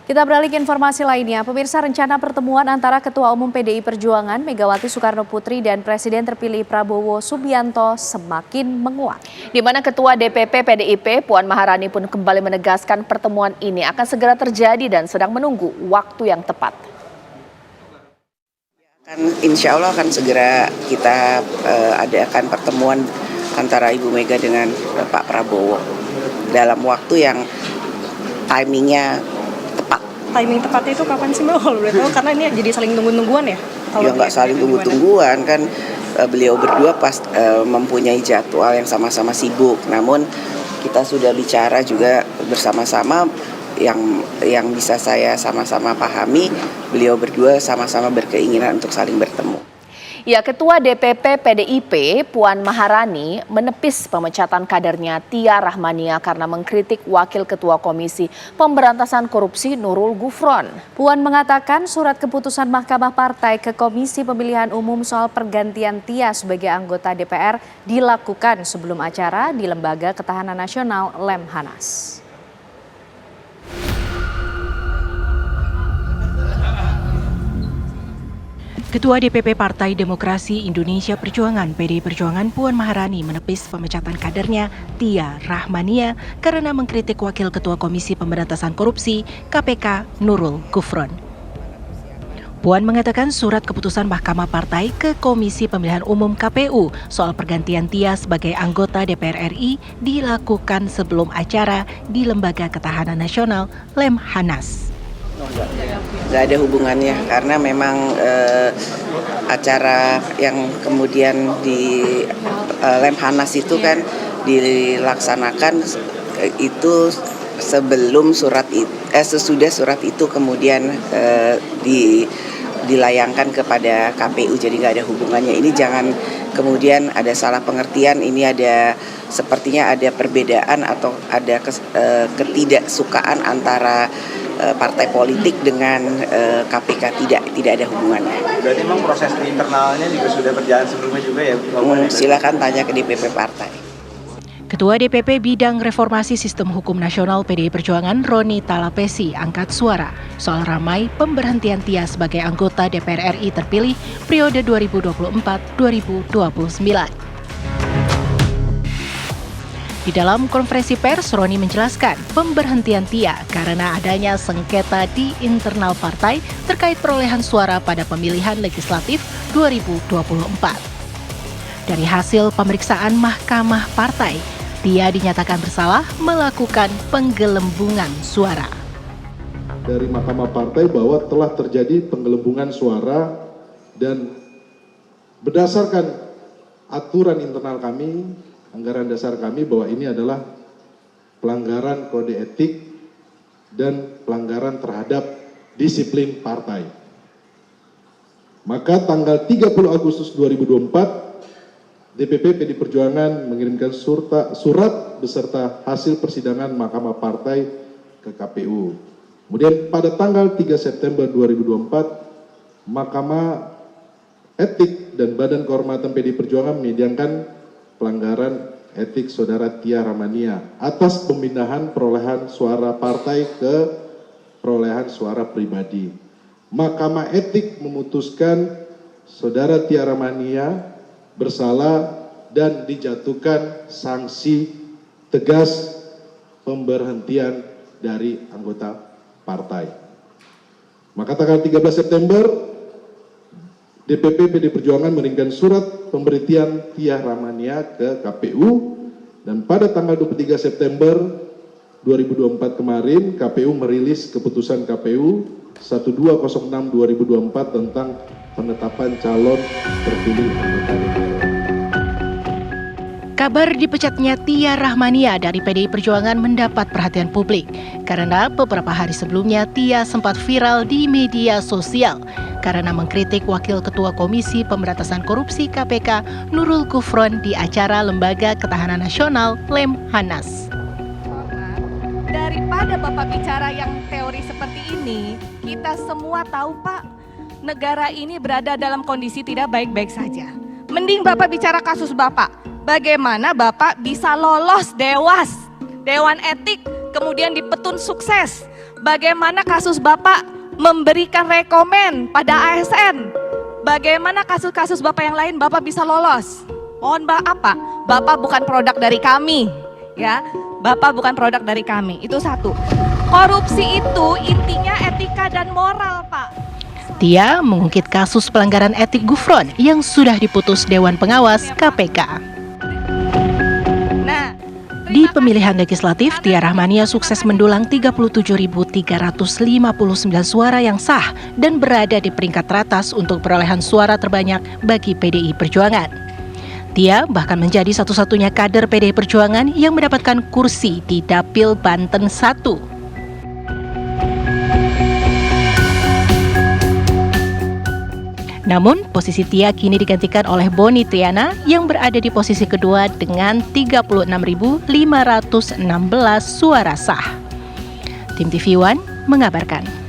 Kita beralih ke informasi lainnya. Pemirsa, rencana pertemuan antara Ketua Umum PDI Perjuangan Megawati Soekarno Putri dan Presiden terpilih Prabowo Subianto semakin menguat. Di mana Ketua DPP PDIP Puan Maharani pun kembali menegaskan pertemuan ini akan segera terjadi dan sedang menunggu waktu yang tepat. Insya Allah akan segera kita adakan pertemuan antara Ibu Mega dengan Pak Prabowo dalam waktu yang timingnya tepat. Timing tepatnya itu kapan sih Mbak? Kalau boleh tahu, karena ini jadi saling tunggu-tungguan ya? Ya nggak saling tunggu-tungguan kan, beliau berdua mempunyai jadwal yang sama-sama sibuk. Namun kita sudah bicara juga bersama-sama yang bisa saya sama-sama pahami, beliau berdua sama-sama berkeinginan untuk saling bertemu. Ya, Ketua DPP PDIP Puan Maharani menepis pemecatan kadernya Tia Rahmania karena mengkritik Wakil Ketua Komisi Pemberantasan Korupsi Nurul Gufron. Puan mengatakan surat keputusan Mahkamah Partai ke Komisi Pemilihan Umum soal pergantian Tia sebagai anggota DPR dilakukan sebelum acara di Lembaga Ketahanan Nasional Lemhanas. Ketua DPP Partai Demokrasi Indonesia Perjuangan (PDI Perjuangan) Puan Maharani menepis pemecatan kadernya Tia Rahmania karena mengkritik Wakil Ketua Komisi Pemberantasan Korupsi KPK Nurul Gufron. Puan mengatakan surat keputusan Mahkamah Partai ke Komisi Pemilihan Umum KPU soal pergantian Tia sebagai anggota DPR RI dilakukan sebelum acara di Lembaga Ketahanan Nasional Lemhanas. Nggak ada hubungannya karena memang acara yang kemudian di Lemhanas itu kan dilaksanakan itu sebelum sesudah surat itu kemudian dilayangkan kepada KPU, jadi nggak ada hubungannya. Ini jangan kemudian ada salah pengertian, ini sepertinya ada perbedaan atau ada ketidaksukaan antara partai politik dengan KPK, tidak ada hubungannya. Berarti memang proses internalnya juga sudah berjalan sebelumnya juga ya? Silakan tanya ke DPP partai. Ketua DPP Bidang Reformasi Sistem Hukum Nasional PDI Perjuangan Roni Talapesi angkat suara soal ramai pemberhentian Tia sebagai anggota DPR RI terpilih periode 2024-2029. Di dalam konferensi pers, Roni menjelaskan pemberhentian Tia karena adanya sengketa di internal partai terkait perolehan suara pada pemilihan legislatif 2024. Dari hasil pemeriksaan Mahkamah Partai, Tia dinyatakan bersalah melakukan penggelembungan suara. Dari Mahkamah Partai bahwa telah terjadi penggelembungan suara dan berdasarkan aturan internal kami, anggaran dasar kami, bahwa ini adalah pelanggaran kode etik dan pelanggaran terhadap disiplin partai. Maka tanggal 30 Agustus 2024, DPP PDI Perjuangan mengirimkan surat beserta hasil persidangan Mahkamah Partai ke KPU. Kemudian pada tanggal 3 September 2024, Mahkamah Etik dan Badan Kehormatan PDI Perjuangan menyidangkan pelanggaran etik Saudara Tia Rahmania atas pemindahan perolehan suara partai ke perolehan suara pribadi. Mahkamah Etik memutuskan Saudara Tia Rahmania bersalah dan dijatuhkan sanksi tegas pemberhentian dari anggota partai. Maka tanggal 13 September DPP PDI Perjuangan mengirimkan surat pemberhentian Tia Rahmania ke KPU, dan pada tanggal 23 September 2024 kemarin KPU merilis keputusan KPU 1206/2024 tentang penetapan calon terpilih anggota DPR. Kabar dipecatnya Tia Rahmania dari PDI Perjuangan mendapat perhatian publik karena beberapa hari sebelumnya Tia sempat viral di media sosial karena mengkritik Wakil Ketua Komisi Pemberantasan Korupsi KPK Nurul Gufron di acara Lembaga Ketahanan Nasional Lemhanas. Daripada Bapak bicara yang teori seperti ini, kita semua tahu Pak, negara ini berada dalam kondisi tidak baik-baik saja. Mending Bapak bicara kasus Bapak, bagaimana Bapak bisa lolos Dewan Etik, kemudian dipetun sukses. Bagaimana kasus Bapak memberikan rekomen pada ASN? Bagaimana kasus-kasus Bapak yang lain Bapak bisa lolos? Mohon maaf Pak, Bapak bukan produk dari kami, ya. Bapak bukan produk dari kami. Itu satu. Korupsi itu intinya etika dan moral, Pak. Tia mengungkit kasus pelanggaran etik Gufron yang sudah diputus Dewan Pengawas KPK. Nah, Di pemilihan legislatif, Tia Rahmania sukses mendulang 37.359 suara yang sah dan berada di peringkat teratas untuk perolehan suara terbanyak bagi PDI Perjuangan. Tia bahkan menjadi satu-satunya kader PDI Perjuangan yang mendapatkan kursi di Dapil Banten 1. Namun, posisi Tia kini digantikan oleh Boni Triana yang berada di posisi kedua dengan 36.516 suara sah. Tim TV One mengabarkan.